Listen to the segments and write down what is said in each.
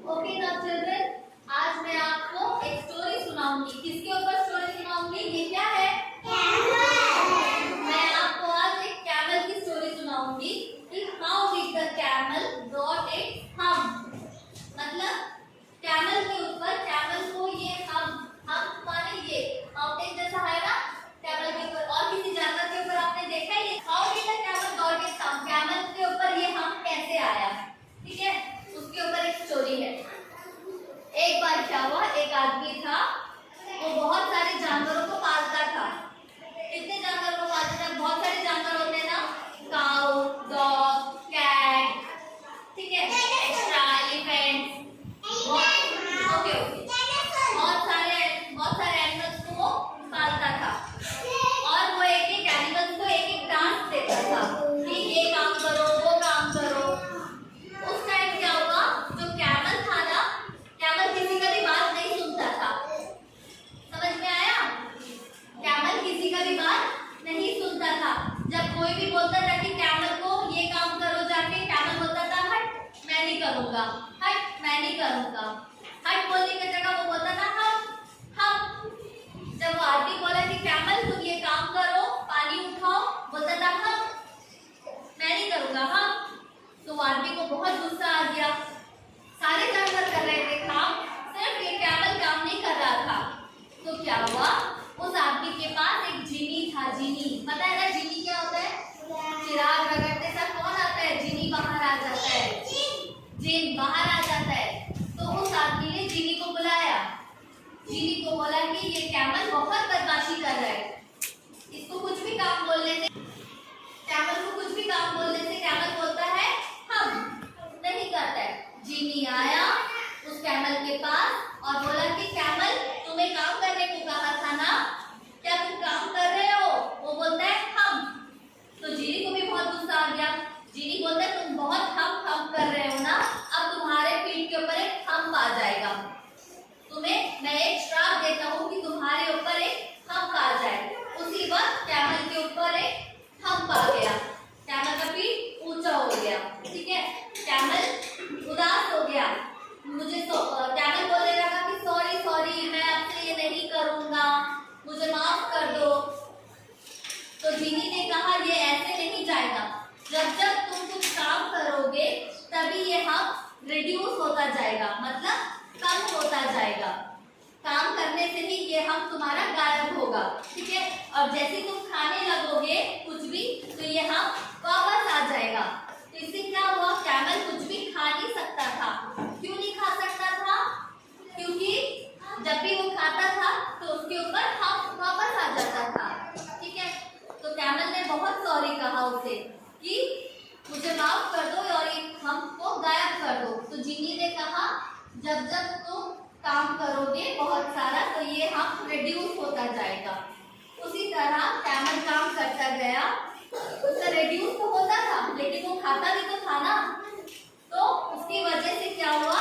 Okay now children, आज मैं आपको एक स्टोरी सुनाऊंगी। किसके ऊपर स्टोरी सुनाऊंगी? ये क्या है? कैमल। मैं आपको आज एक कैमल की स्टोरी सुनाऊंगी कि how did the camel got it hump. मतलब कैमल के ऊपर, कैमल को ये हम माने ये माउंटेन जैसा है ना, कैमल के ऊपर और किसी जानवर के ऊपर आपने देखा है ये how did the camel got it hump, camel के ऊपर ये हम कैसे आया, ठीक है, उसके ऊपर एक स्टोरी है। एक बार क्या हुआ, एक आदमी था, वो बहुत सारे जानवरों को पालता था। कितने जानवरों को पालता था? बहुत सारे जानवर होते हैं ना, काऊ, डॉग, कैट, ठीक है, एक्स्ट्रा एलिफेंट, ओके ओके, बहुत सारे एनिमल्स को वो पालता था। और वो एक एक एनिमल्स को एक एक टास्क देता था कि ये काम करो, वो काम करो। उस टाइम क्या हुआ, जो कैमल था ना, कैमल किसी का भी बात नहीं सुनता था। समझ में आया? कैमल किसी का भी बात नहीं सुनता था। जब कोई भी बोलता था कि कैमल को ये काम करो जाके, कैमल बोलता था हट मैं नहीं करूंगा, हट मैं नहीं करूंगा। हट बोलने की जगह वो बोलता था हम। जब वो आदमी बोला कि कैमल तुम ये काम करो, पानी उठाओ, बोलता था हम, मैं नहीं करूंगा हम। तो वो आदमी को बहुत गुस्सा आ गया। सारे जानवर कर रहे थे काम, सिर्फ ये कैमल काम नहीं कर रहा था। तो क्या हुआ, उस आदमी के पास एक जीनी था। जीनी पता है ना, जीनी क्या होता है? चिराग रगड़ते साथ कौन आता है? जीनी बाहर आ जाता है, जिन बाहर आ जाता है। तो उस आदमी ने जीनी को बुलाया। जीनी को बोला कि ये कैमल बहुत बदमाशी कर रहा है, इसको कुछ भी काम बोलने से, कैमल को कुछ भी काम बोलने से कैमल बोलता है हम, नहीं करता है। जीनी आया उस कैमल के पास और बोला कि कैमल तुम्हें काम करने को कहा था ना, क्या तुम काम कर रहे हो? वो बोलता है हम। तो जीनी को भी बहुत गुस्सा आ गया। जीनी बोलता है तुम बहुत हम कर रहे हो ना, अब तुम्हारे पीठ के ऊपर एक हम्प आ जाएगा। तुम्हें मैं एक श्राप देता हूँ कि तुम्हारे ऊपर एक हम्प आ जाए। उसी वक्त कैमल के ऊपर एक हम्प आ गया, कैमल का पीठ ऊंचा हो गया, ठीक है। कैमल उदास हो गया, कैमल बोलने लगा कि सॉरी सॉरी मैं आपसे ये नहीं करूंगा, मुझे माफ कर दो। तो जीनी ने कहा ये ऐसे नहीं जाएगा, जब जब तुम कुछ काम करोगे तभी ये हम्प रिड्यूस होता जाएगा, मतलब कम होता जाएगा। काम करने से ही ये हम्प तुम्हारा गायब होगा, ठीक है। और जैसे तुम खाने लगोगे कुछ भी तो ये हम्प वापस आ जाएगा। तो इससे क्या हुआ, कैमल कुछ भी खा नहीं सकता था। क्यों नहीं खा सकता था? क्योंकि जब भी वो खाता था तो उसके ऊपर हम्प वापस आ जाता था, ठीक है। तो कैमल ने बहुत सॉरी कहा उसे कि मुझे माफ कर दो और ये हम्प को गायब कर दो। तो जीनी ने कहा जब जब तुम काम करोगे बहुत सारा तो ये हम्प रिड्यूस होता जाएगा। उसी तरह कैमल काम करता गया, उसका रिड्यूस तो होता था लेकिन वो खाता भी तो था ना, तो उसकी वजह से क्या हुआ,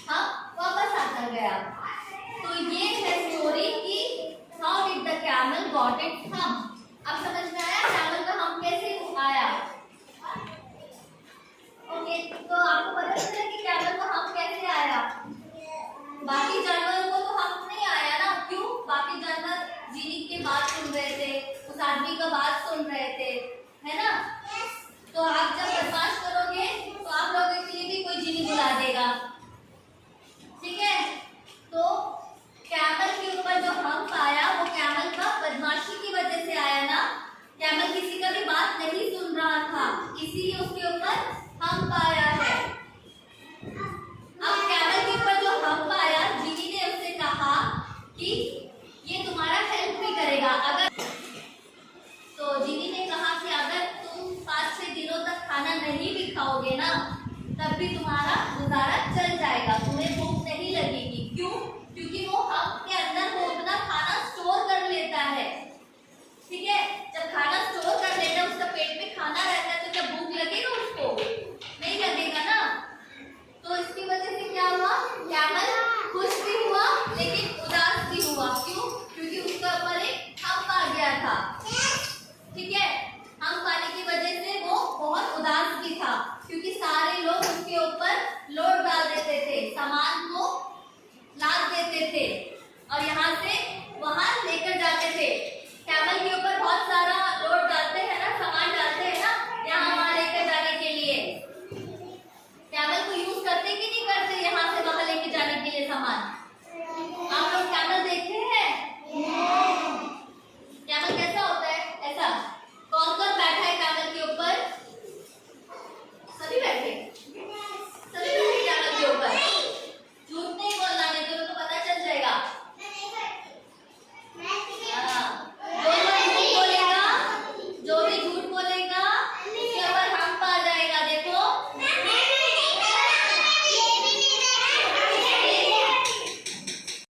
हम्प वापस आता गया। तो ये है स्टोरी कि how did the camel got it hump. अब समझ में आया कैमल का हम्प कैसे आया? ओके, तो आपको पता चला कि कैमल का हम्प कैसे आया। बाकी जानवरों को तो हम्प नहीं आया ना, क्यों? बाकी जानवर जीनी की बात सुन रहे थे, उस आदमी का बात सुन रहे थे, है ना। तो आप जब बदमाश करोगे तो आप लोगों के लिए भी कोई जीनी बुला देगा, ठीक है। तो कैमल के ऊपर जो हम्प आया वो कैमल का बदमाशी की वजह से आया ना। कैमल किसी का भी बात नहीं सुन रहा था, इसीलिए उसके ऊपर हम्प आया है। अब कैमल के ऊपर जो हम्प आया, जीनी ने उससे कहा कि ये तुम्हारा हेल्प भी करेगा। अगर तो जीनी ने कहा कि अगर तुम 5-6 दिनों तक खाना नहीं भी खाओगे ना तब भी तुम्हारा गुजारा चल जाएगा, तुम्हें भूख नहीं लगेगी। क्यों? क्योंकि वो हम्प के अंदर वो अपना खाना स्टोर कर लेता है, ठीक है। जब खाना स्टोर कर लेता है, उसका पेट में खाना रहता है, तो क्या भूख लगेगा उसको? नहीं लगेगा ना। तो इसकी वजह से क्या हुआ, कैमल खुश भी हुआ लेकिन उदास भी हुआ। क्यों? क्योंकि उसका ऊपर एक हम्प आ गया था, ठीक है। हम्प आने की वजह से वो बहुत उदास भी था, क्योंकि सारे लोग उसके ऊपर लोड डाल देते थे, सामान थे और यहाँ से